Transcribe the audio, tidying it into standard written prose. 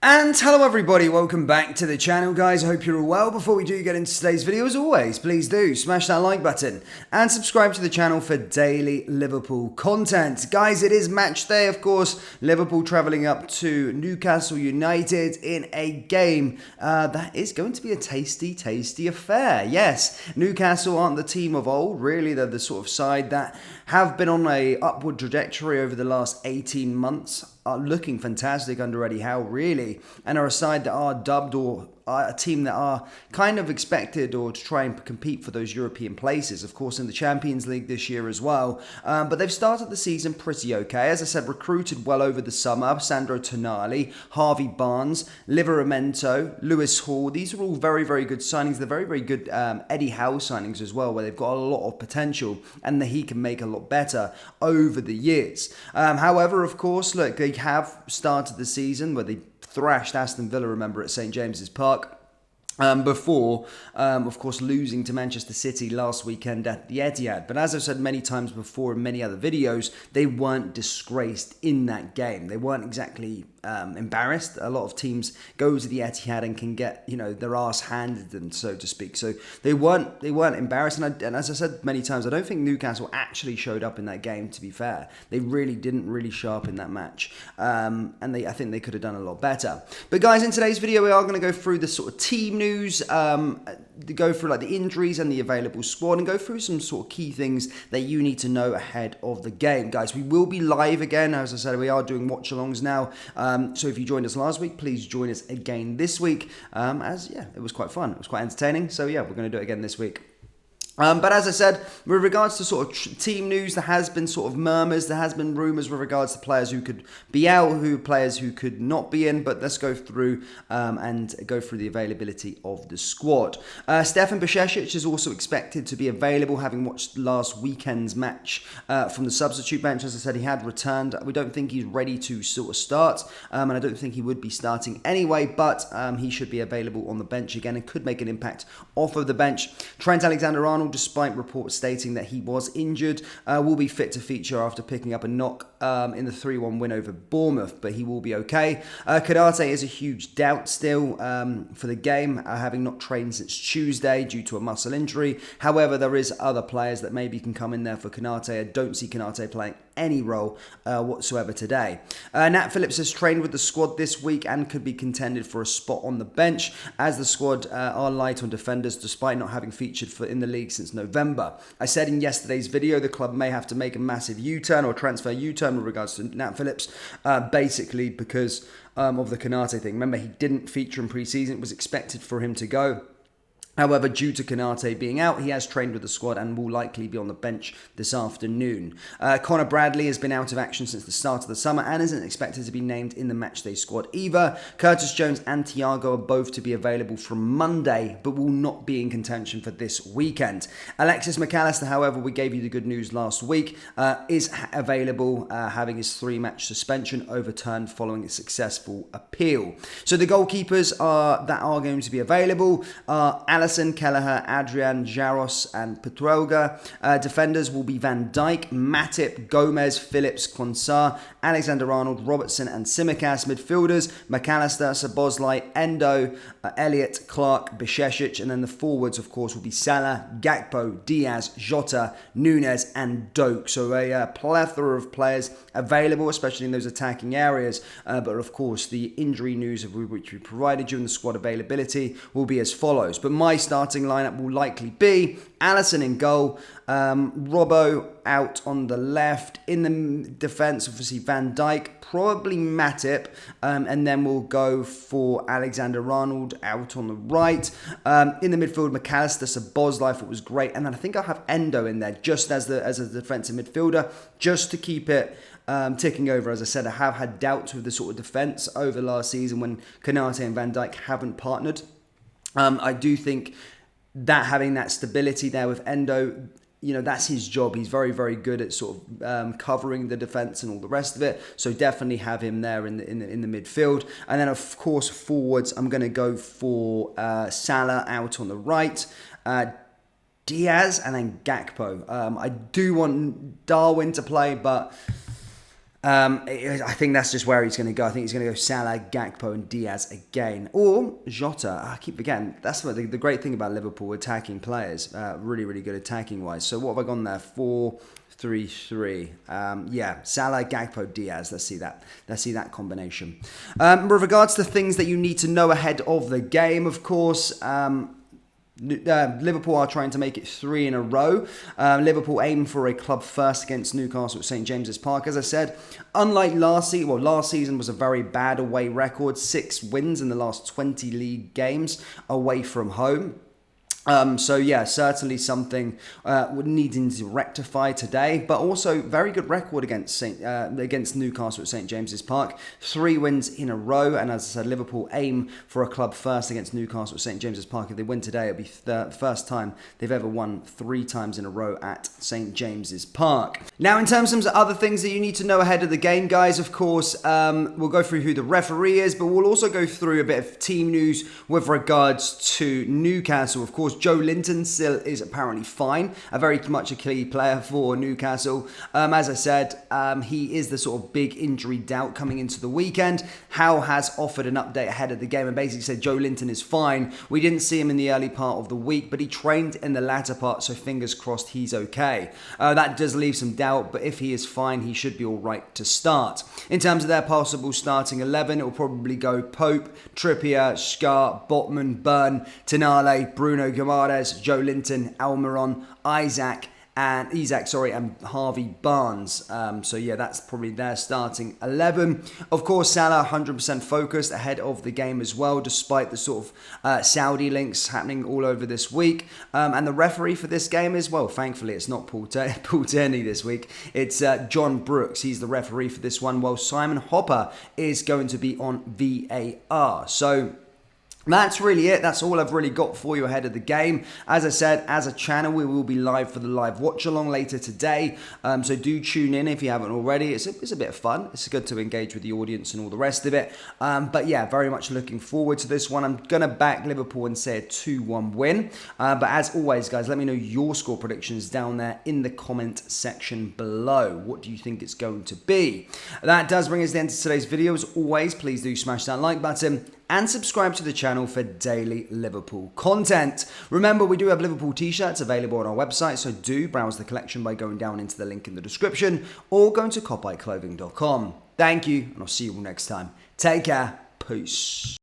And hello everybody, welcome back to the channel guys, I hope you're all well. Before we do get into today's video, as always, please do smash that like button and subscribe to the channel for daily Liverpool content. Guys, it is match day, of course, Liverpool travelling up to Newcastle United in a game that is going to be a tasty affair. Yes, Newcastle aren't the team of old, really, they're the sort of side that have been on a upward trajectory over the last 18 months. Are looking fantastic under Eddie Howe, really, and are a side that are dubbed or are a team that are kind of expected or to try and compete for those European places, of course, in the Champions League this year as well. But they've started the season pretty okay. As I said, recruited well over the summer. Sandro Tonali, Harvey Barnes, Livramento, Lewis Hall. These are all very good signings. They're very good Eddie Howe signings as well, where they've got a lot of potential and that he can make a lot better over the years. However, of course, look, they have started the season where they thrashed Aston Villa, remember, at St James's Park. Before, of course, losing to Manchester City last weekend at the Etihad. But as I've said many times before in many other videos, they weren't disgraced in that game. They weren't exactly embarrassed. A lot of teams go to the Etihad and can get, their arse handed them, so to speak. So they weren't embarrassed. And as I said many times, I don't think Newcastle actually showed up in that game, to be fair. They really didn't really show up in that match. And I think they could have done a lot better. But guys, in today's video, we are going to go through the sort of team news, go through like the injuries and the available squad, and go through some sort of key things that you need to know ahead of the game. Guys, we will be live again. As I said, we are doing watch-alongs now. So if you joined us last week, please join us again this week. It was quite fun. It was quite entertaining. So yeah, we're going to do it again this week. But as I said, with regards to sort of team news, there has been sort of murmurs, there has been rumours with regards to players who could be out, players who could not be in, but let's go through and go through the availability of the squad. Stefan Bajcetic is also expected to be available, having watched last weekend's match from the substitute bench. As I said, he had returned. We don't think he's ready to sort of start, and I don't think he would be starting anyway, but he should be available on the bench again and could make an impact off of the bench. Trent Alexander-Arnold, despite reports stating that he was injured, will be fit to feature after picking up a knock in the 3-1 win over Bournemouth, but he will be okay. Konate is a huge doubt still for the game, having not trained since Tuesday due to a muscle injury. However, there is other players that maybe can come in there for Konate. I don't see Konate playing any role whatsoever today. Nat Phillips has trained with the squad this week and could be contended for a spot on the bench, as the squad are light on defenders despite not having featured in the league since November. I said in yesterday's video the club may have to make a massive U-turn or transfer U-turn with regards to Nat Phillips, basically because of the Konate thing. Remember, he didn't feature in pre-season. It was expected for him to go. However, due to Konate being out, he has trained with the squad and will likely be on the bench this afternoon. Connor Bradley has been out of action since the start of the summer and isn't expected to be named in the matchday squad either. Curtis Jones and Thiago are both to be available from Monday, but will not be in contention for this weekend. Alexis McAllister, however, we gave you the good news last week, is available, having his 3-match suspension overturned following a successful appeal. So the goalkeepers that are going to be available are Alisson, Kelleher, Adrian, Jaros and Petruelga. Defenders will be Van Dijk, Matip, Gomez, Phillips, Quansah, Alexander-Arnold, Robertson and Tsimikas. Midfielders, McAllister, Szoboszlai, Endo, Elliott, Clark, Bajcetic, and then the forwards, of course, will be Salah, Gakpo, Diaz, Jota, Nunes and Doak. So a plethora of players available, especially in those attacking areas. But of course, the injury news of which we provided you in the squad availability will be as follows. But my starting lineup will likely be Alisson in goal, Robbo out on the left, in the defence obviously Van Dijk, probably Matip, and then we'll go for Alexander-Arnold out on the right. In the midfield, McAllister, Szoboszlai, I thought was great, and then I think I'll have Endo in there just as a defensive midfielder, just to keep it ticking over. As I said, I have had doubts with the sort of defence over last season when Konate and Van Dijk haven't partnered. I do think that having that stability there with Endo, that's his job. He's very good at sort of covering the defence and all the rest of it. So definitely have him there in the midfield. And then of course forwards, I'm going to go for Salah out on the right, Diaz, and then Gakpo. I do want Darwin to play, but I think that's just where he's going to go. I think he's going to go Salah, Gakpo, and Diaz again, or Jota. I keep forgetting. That's what the great thing about Liverpool attacking players. Really, really good attacking wise. So what have I gone there? 4-3-3. Yeah, Salah, Gakpo, Diaz. Let's see that. Let's see that combination. With regards to things that you need to know ahead of the game, of course. Liverpool are trying to make it 3 in a row. Liverpool aim for a club first against Newcastle at St James's Park. As I said, unlike last season was a very bad away record. 6 wins in the last 20 league games away from home. So yeah, certainly something needing to rectify today, but also very good record against Newcastle at St James's Park. 3 wins in a row, and as I said, Liverpool aim for a club first against Newcastle at St James's Park. If they win today, it'll be the first time they've ever won 3 times in a row at St James's Park. Now, in terms of other things that you need to know ahead of the game, guys, of course, we'll go through who the referee is, but we'll also go through a bit of team news with regards to Newcastle. Of course, Joe Linton still is apparently fine, a very much a key player for Newcastle. As I said, he is the sort of big injury doubt coming into the weekend. Howe has offered an update ahead of the game and basically said Joe Linton is fine. We didn't see him in the early part of the week, but he trained in the latter part, so fingers crossed he's okay. That does leave some doubt, but if he is fine, he should be all right to start. In terms of their possible starting 11, it will probably go Pope, Trippier, Scar, Botman, Byrne, Tonali, Bruno Guimaraes, Joe Linton, Almiron, Isaac, and Harvey Barnes. So yeah, that's probably their starting 11. Of course, Salah 100% focused ahead of the game as well, despite the sort of Saudi links happening all over this week. And the referee for this game as well, thankfully, it's not Paul Tierney this week. It's John Brooks. He's the referee for this one, while Simon Hopper is going to be on VAR. So that's really it. That's all I've really got for you ahead of the game. As I said, as a channel, we will be live for the live watch along later today. So do tune in if you haven't already. It's a bit of fun. It's good to engage with the audience and all the rest of it. But yeah, very much looking forward to this one. I'm going to back Liverpool and say a 2-1 win. But as always, guys, let me know your score predictions down there in the comment section below. What do you think it's going to be? That does bring us to the end of today's video. As always, please do smash that like button and subscribe to the channel for daily Liverpool content. Remember, we do have Liverpool t-shirts available on our website, so do browse the collection by going down into the link in the description or going to copyclothing.com. Thank you, and I'll see you all next time. Take care. Peace.